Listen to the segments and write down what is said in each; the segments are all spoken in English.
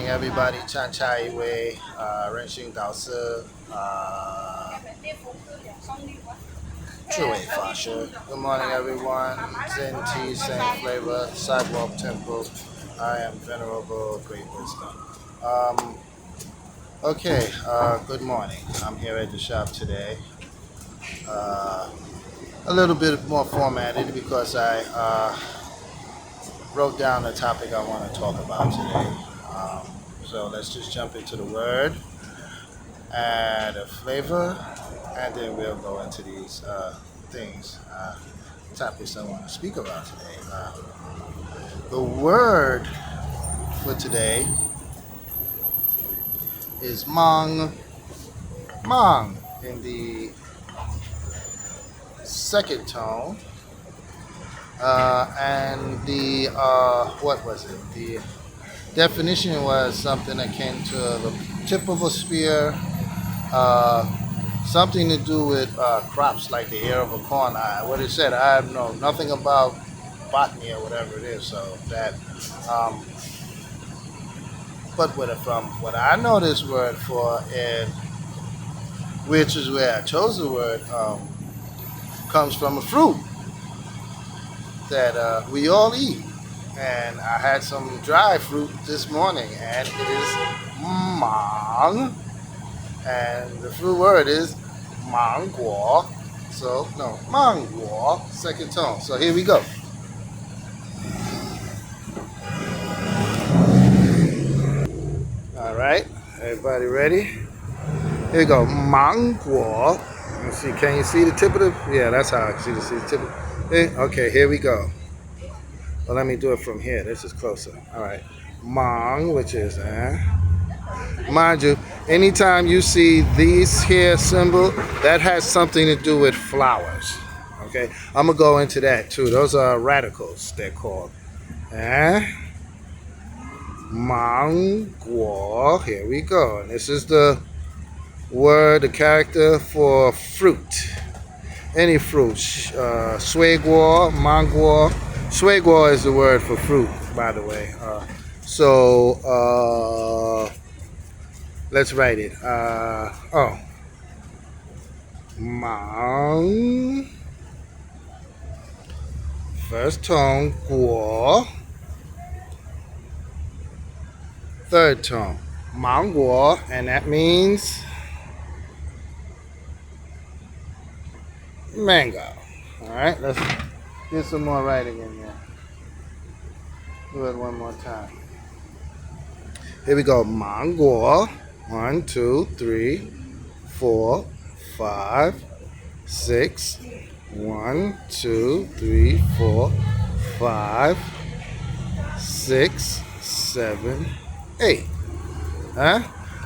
morning, everybody. Chan Chai Wei, Ren Xing Dao Si, Zhi Wei Fa Shi. Good morning, everyone. Zen Tea, same flavor, Sidewalk Temple. I am Venerable Great Wisdom. Okay, good morning. I'm here at the shop today. Uh, a little bit more formatted because I wrote down the topic I want to talk about today. So let's just jump into the word, add a flavor, and then we'll go into these topics I want to speak about today. The word for today is mang. Mang in the second tone. And the, what was it? The definition was something akin to the tip of a spear, something to do with crops like the ear of a corn. What it said, I know nothing about botany or whatever it is, so that, but from what I know this word for, and which is where I chose the word, comes from a fruit that we all eat. And I had some dry fruit this morning, and it is mang. And the fruit word is mangguo. So, no, mangguo, second tone. So here we go. All right, everybody ready? Here we go, mangguo. Let's see, can you see the tip of the, yeah, that's how I can see the tip of the, okay, here we go. Well, let me do it from here. This is closer. All right. Mang, which is, mind you, anytime you see these here symbol, that has something to do with flowers. Okay. I'm going to go into that too. Those are radicals, they're called. Mang guo. Here we go. And this is the word, the character for fruit. Any fruit. Sui guo, mang guo. Sui guo is the word for fruit, by the way. Let's write it. Mang. First tone, guo. Third tone, mang guo, and that means mango. All right, let's get some more writing in there. Do it one more time. Here we go. Mango. 1, 2, 3, 4, 5, 6. 1, 2, 3, 4, 5, 6, 7, 8.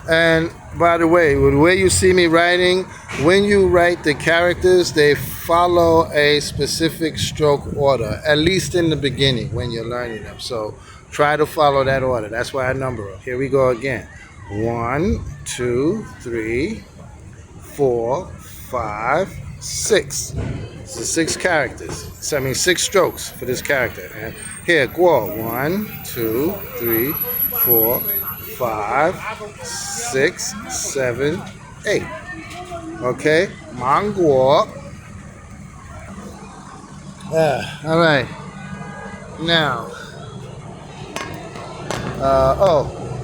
And by the way you see me writing, when you write the characters, they follow a specific stroke order, at least in the beginning when you're learning them. So try to follow that order. That's why I number them. Here we go again. 1, 2, 3, 4, 5, 6. So 6 characters. So I mean 6 strokes for this character. And here, guo. 1, 2, 3, 4, 5, 6, 7, 8. Okay, manguo. All right. Now,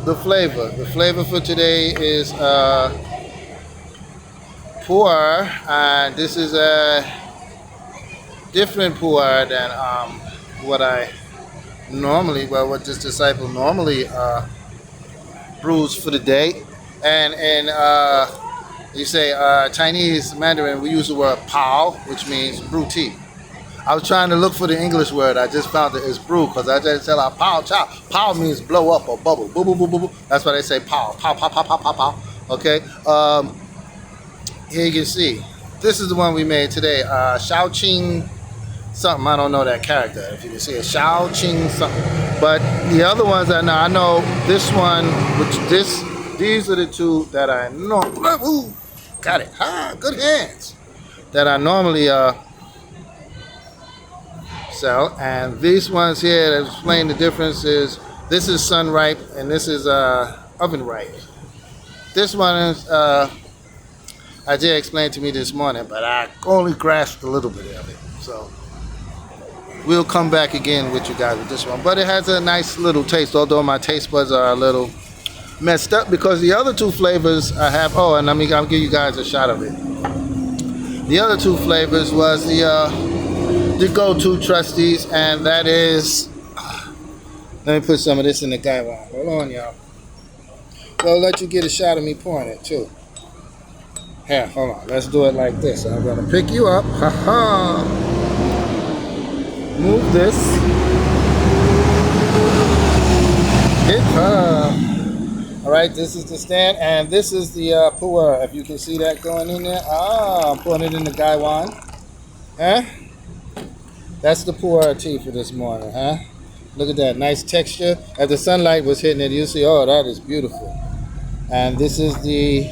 the flavor. The flavor for today is pu'er, and this is a different pu'er than what this disciple normally brews for the day. And you say Chinese Mandarin, we use the word pao, which means brew tea. I was trying to look for the English word. I just found it is brew, because I just tell pao chow. Pao means blow up or bubble. Boo, boo, boo, boo, boo. That's why they say pao. Pow, pow, pow, pow, pow, pow. Okay. Here you can see. This is the one we made today. Shao Qing something. I don't know that character. If you can see it. Shao Qing something. But the other ones I know this one, these are the two that I know. Ooh, got it. Good hands. That I normally sell. And these ones here that explain the difference is This is sun ripe, and this is oven ripe. This one is I did explain to me this morning, but I only grasped a little bit of it. So we'll come back again with you guys with this one. But it has a nice little taste, although my taste buds are a little messed up because the other two flavors I have. Oh, and I'll give you guys a shot of it. The other two flavors was the go-to trustees, and that is. Let me put some of this in the guy. Hold on, y'all. I'll let you get a shot of me pouring it too. Here, hold on. Let's do it like this. I'm gonna pick you up. Ha ha. Move this. All right, this is the stand, and this is the pu'er. If you can see that going in there. I'm putting it in the gaiwan. Huh? That's the pu'er tea for this morning, huh? Look at that, nice texture. As the sunlight was hitting it, you see, oh, that is beautiful. And this is the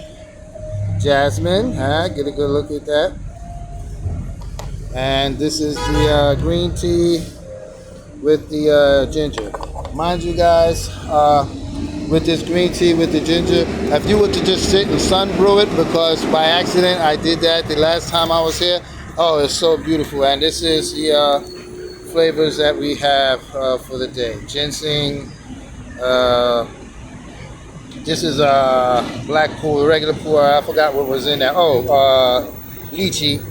jasmine, huh? Get a good look at that. And this is the green tea with the ginger. Mind you guys, with this green tea with the ginger, if you were to just sit and sun brew it, because by accident I did that the last time I was here, oh, it's so beautiful. And this is the flavors that we have for the day. Ginseng, this is black pu'er, regular pu'er. I forgot what was in there. Oh, lychee,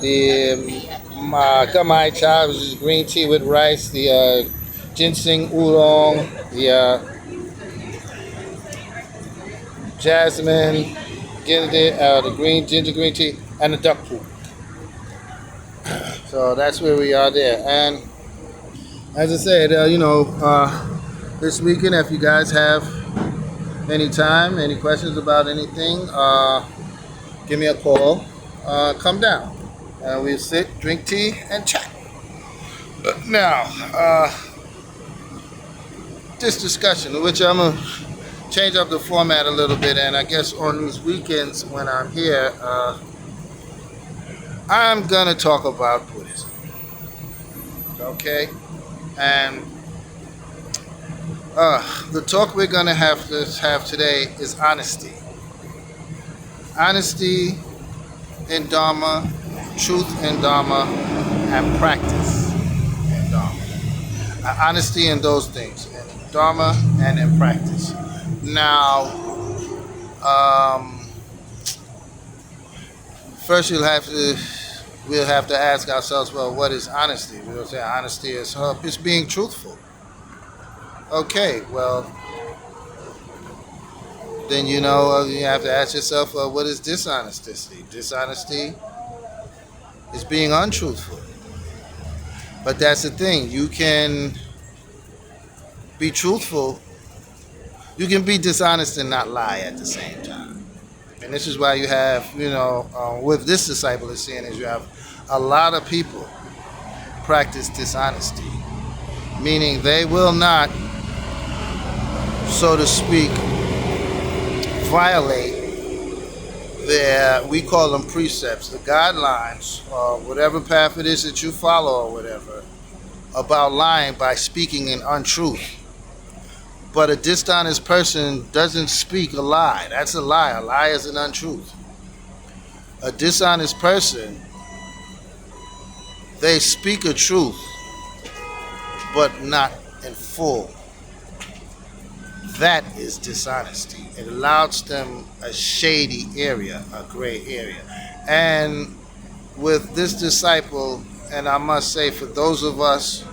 the gamai cha, which is green tea with rice, the ginseng oolong, the jasmine, the green ginger green tea, and the duck poop. So that's where we are there. And as I said, this weekend, if you guys have any time, any questions about anything, give me a call. Come down. We'll sit, drink tea, and chat. Now, this discussion, which I'm going to change up the format a little bit, and I guess on these weekends when I'm here, I'm going to talk about Buddhism. Okay? And the talk we're going to have today is honesty. Honesty in Dharma, truth in Dharma, and practice in Dharma. Honesty in those things, in Dharma and in practice. Now, first we'll have to ask ourselves, well, what is honesty? We'll say honesty is being truthful. Okay, well, then you have to ask yourself, well, what is dishonesty? Dishonesty is being untruthful. But that's the thing. You can be truthful. You can be dishonest and not lie at the same time. And this is why you have, with this disciple is saying is you have a lot of people practice dishonesty. Meaning they will not, so to speak, violate we call them precepts, the guidelines, or whatever path it is that you follow or whatever, about lying by speaking in untruth. But a dishonest person doesn't speak a lie. That's a lie. A lie is an untruth. A dishonest person, they speak a truth, but not in full. That is dishonesty. It allows them a shady area, a gray area. And with this disciple, and I must say for those of us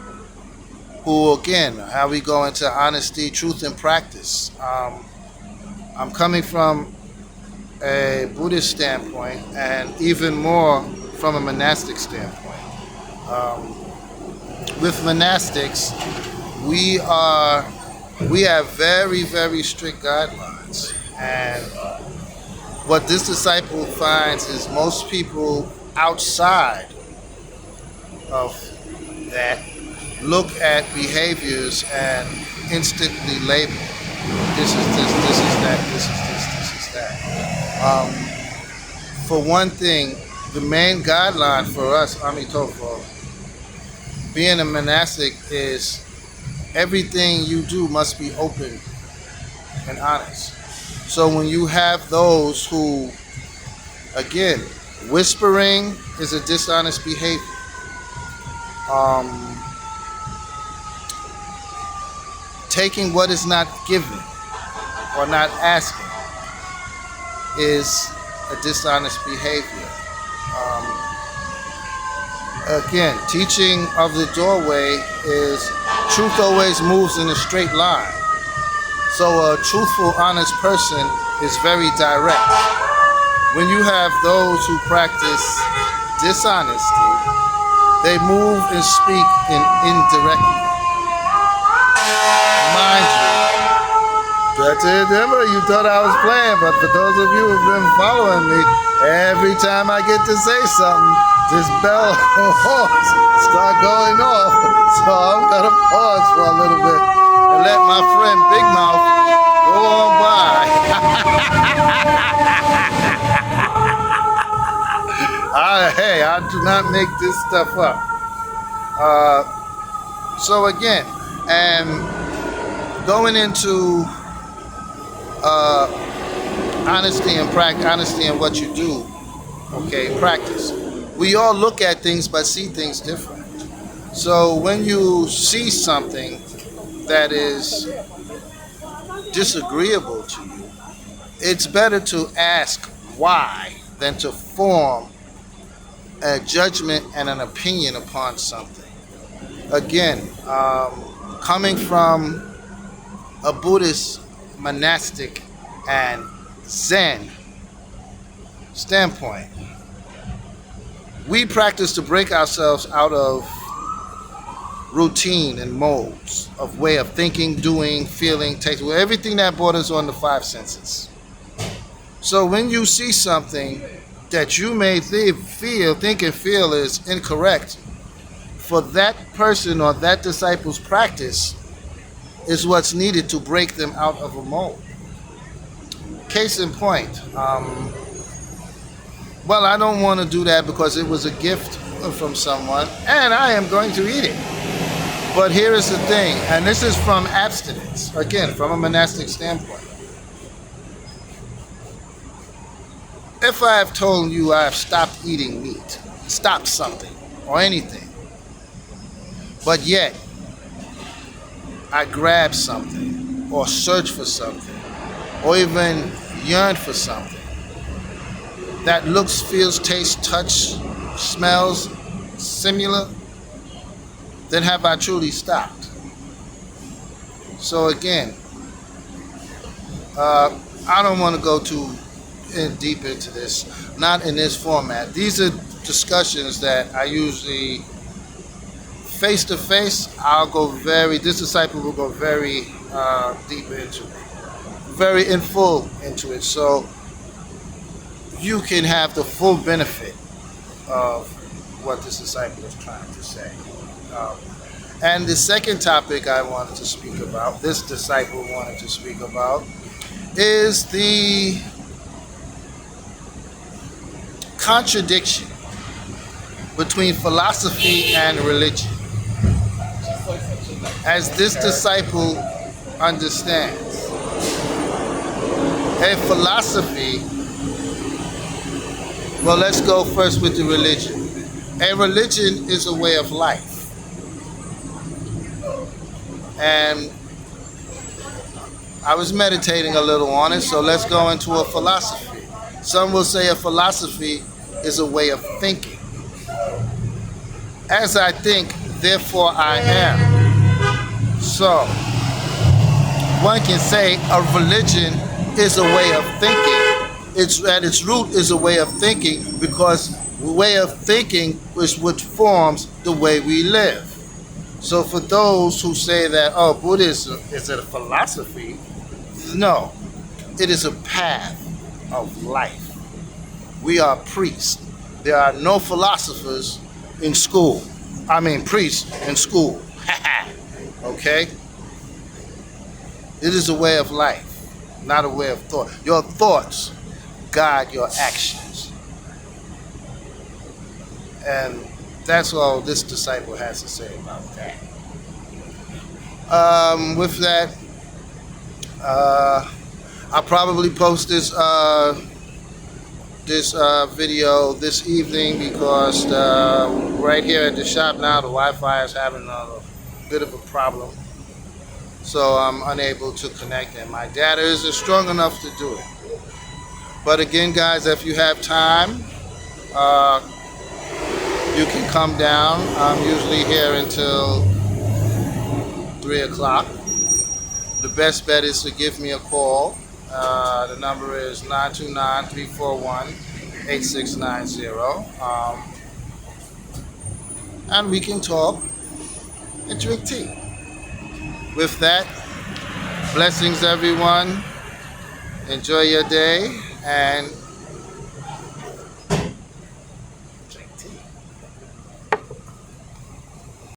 who, again, how we go into honesty, truth, and practice. I'm coming from a Buddhist standpoint and even more from a monastic standpoint. With monastics, we have very, very strict guidelines. And what this disciple finds is most people outside of that look at behaviors and instantly label. This is this, this is that, this is this, this is that. For one thing, the main guideline for us, Amitofo, being a monastic is everything you do must be open and honest. So when you have those who, again, whispering is a dishonest behavior. Um, Taking what is not given or not asking is a dishonest behavior. Again, teaching of the doorway is truth always moves in a straight line. So a truthful, honest person is very direct. When you have those who practice dishonesty, they move and speak in indirectly. Mind you, remember you thought I was playing, but for those of you who've been following me, every time I get to say something, this bell start going off. So I'm gonna pause for a little bit and let my friend Big Mouth go on by. Hey, I do not make this stuff up. So again, and going into honesty in what you do, okay, practice. We all look at things but see things different. So when you see something that is disagreeable to you, it's better to ask why than to form a judgment and an opinion upon something. Again, coming from a Buddhist, monastic, and Zen standpoint, we practice to break ourselves out of routine and modes of way of thinking, doing, feeling, tasting, everything that borders on the five senses. So when you see something that you may think and feel is incorrect, for that person or that disciple's practice is what's needed to break them out of a mold. Case in point, well, I don't want to do that because it was a gift from someone and I am going to eat it. But here is the thing, and this is from abstinence, again, from a monastic standpoint. If I have told you I have stopped eating meat, stopped something or anything, but yet I grab something or search for something or even yearn for something that looks, feels, tastes, touch, smells similar, then have I truly stopped? So again, I don't want to go too deep into this, not in this format. These are discussions that I usually face to face. This disciple will go very deep into it, very in full into it, so you can have the full benefit of what this disciple is trying to say. And the second topic I wanted to speak about, this disciple wanted to speak about, is the contradiction between philosophy and religion. As this disciple understands, a philosophy, well, let's go first with the religion. A religion is a way of life. And I was meditating a little on it, so let's go into a philosophy. Some will say a philosophy is a way of thinking. As I think, therefore I am. So, one can say a religion is a way of thinking. It's at its root is a way of thinking, because the way of thinking is what forms the way we live. So for those who say that, oh, Buddhism is a philosophy, no, it is a path of life. We are priests. There are no philosophers in school. Priests in school. Okay? It is a way of life, not a way of thought. Your thoughts guide your actions. And that's all this disciple has to say about that. With that, I'll probably post this video this evening because right here at the shop now the Wi-Fi is having a bit of a problem, so I'm unable to connect, and my data isn't strong enough to do it. But again, guys, if you have time, uh, you can come down. I'm usually here until 3 o'clock. The best bet is to give me a call. The number is 929-341-8690. And we can talk and drink tea. With that, blessings everyone. Enjoy your day and